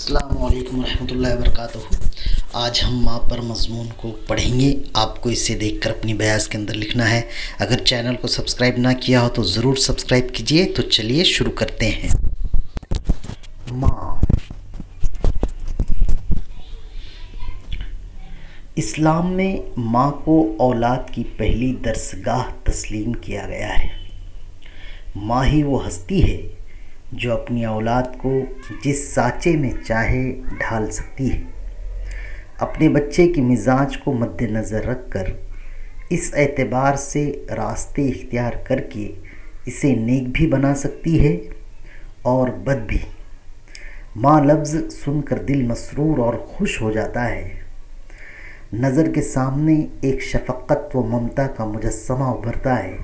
السلام علیکم ورحمۃ اللہ وبرکاتہ۔ آج ہم ماں پر مضمون کو پڑھیں گے۔ آپ کو اسے دیکھ کر اپنی بیاض کے اندر لکھنا ہے۔ اگر چینل کو سبسکرائب نہ کیا ہو تو ضرور سبسکرائب کیجئے۔ تو چلیے شروع کرتے ہیں۔ ماں۔ اسلام میں ماں کو اولاد کی پہلی درسگاہ تسلیم کیا گیا ہے۔ ماں ہی وہ ہستی ہے جو اپنی اولاد کو جس سانچے میں چاہے ڈھال سکتی ہے۔ اپنے بچے کے مزاج کو مد نظر رکھ کر اس اعتبار سے راستے اختیار کر کے اسے نیک بھی بنا سکتی ہے اور بد بھی۔ ماں لفظ سن کر دل مسرور اور خوش ہو جاتا ہے۔ نظر کے سامنے ایک شفقت و ممتا کا مجسمہ ابھرتا ہے۔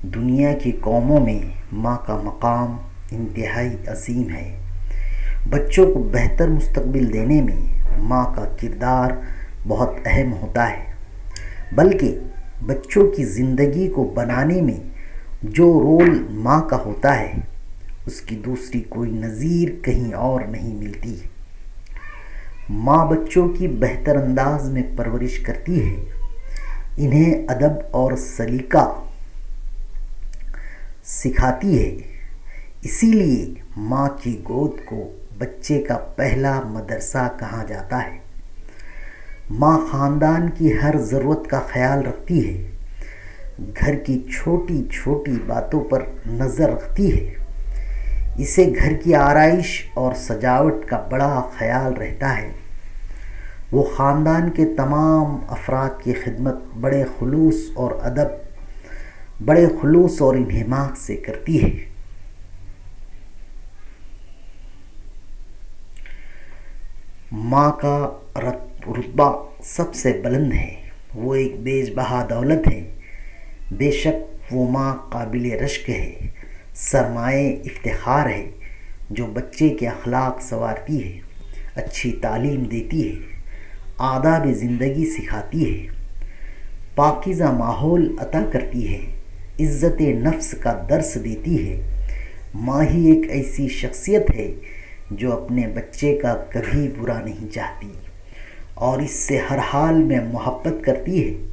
دنیا کی قوموں میں ماں کا مقام انتہائی عظیم ہے۔ بچوں کو بہتر مستقبل دینے میں ماں کا کردار بہت اہم ہوتا ہے، بلکہ بچوں کی زندگی کو بنانے میں جو رول ماں کا ہوتا ہے اس کی دوسری کوئی نظیر کہیں اور نہیں ملتی۔ ماں بچوں کی بہتر انداز میں پرورش کرتی ہے، انہیں ادب اور سلیقہ سکھاتی ہے۔ اسی لیے ماں کی گود کو بچے کا پہلا مدرسہ کہا جاتا ہے۔ ماں خاندان کی ہر ضرورت کا خیال رکھتی ہے، گھر کی چھوٹی چھوٹی باتوں پر نظر رکھتی ہے۔ اسے گھر کی آرائش اور سجاوٹ کا بڑا خیال رہتا ہے۔ وہ خاندان کے تمام افراد کی خدمت بڑے خلوص اور انہماک سے کرتی ہے۔ ماں کا رتبہ سب سے بلند ہے۔ وہ ایک بیش بہا دولت ہے۔ بے شک وہ ماں قابل رشک ہے، سرمایہ افتخار ہے، جو بچے کے اخلاق سنوارتی ہے، اچھی تعلیم دیتی ہے، آداب زندگی سکھاتی ہے، پاکیزہ ماحول عطا کرتی ہے، عزت نفس کا درس دیتی ہے۔ ماں ہی ایک ایسی شخصیت ہے جو اپنے بچے کا کبھی برا نہیں چاہتی اور اس سے ہر حال میں محبت کرتی ہے۔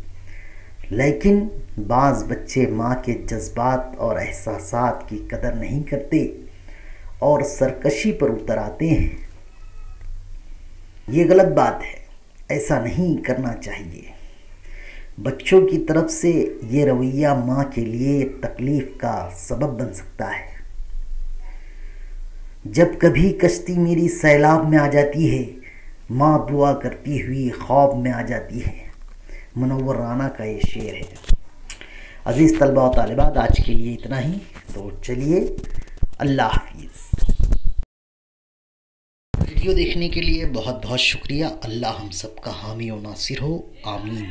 لیکن بعض بچے ماں کے جذبات اور احساسات کی قدر نہیں کرتے اور سرکشی پر اتر آتے ہیں۔ یہ غلط بات ہے، ایسا نہیں کرنا چاہیے۔ بچوں کی طرف سے یہ رویہ ماں کے لیے تکلیف کا سبب بن سکتا ہے۔ جب کبھی کشتی میری سیلاب میں آ جاتی ہے، ماں دعا کرتی ہوئی خواب میں آ جاتی ہے۔ منور رانا کا یہ شعر ہے۔ عزیز طلباء و طالبات، آج کے لیے اتنا ہی۔ تو چلیے، اللہ حافظ۔ ویڈیو دیکھنے کے لیے بہت بہت شکریہ۔ اللہ ہم سب کا حامی و ناصر ہو، آمین۔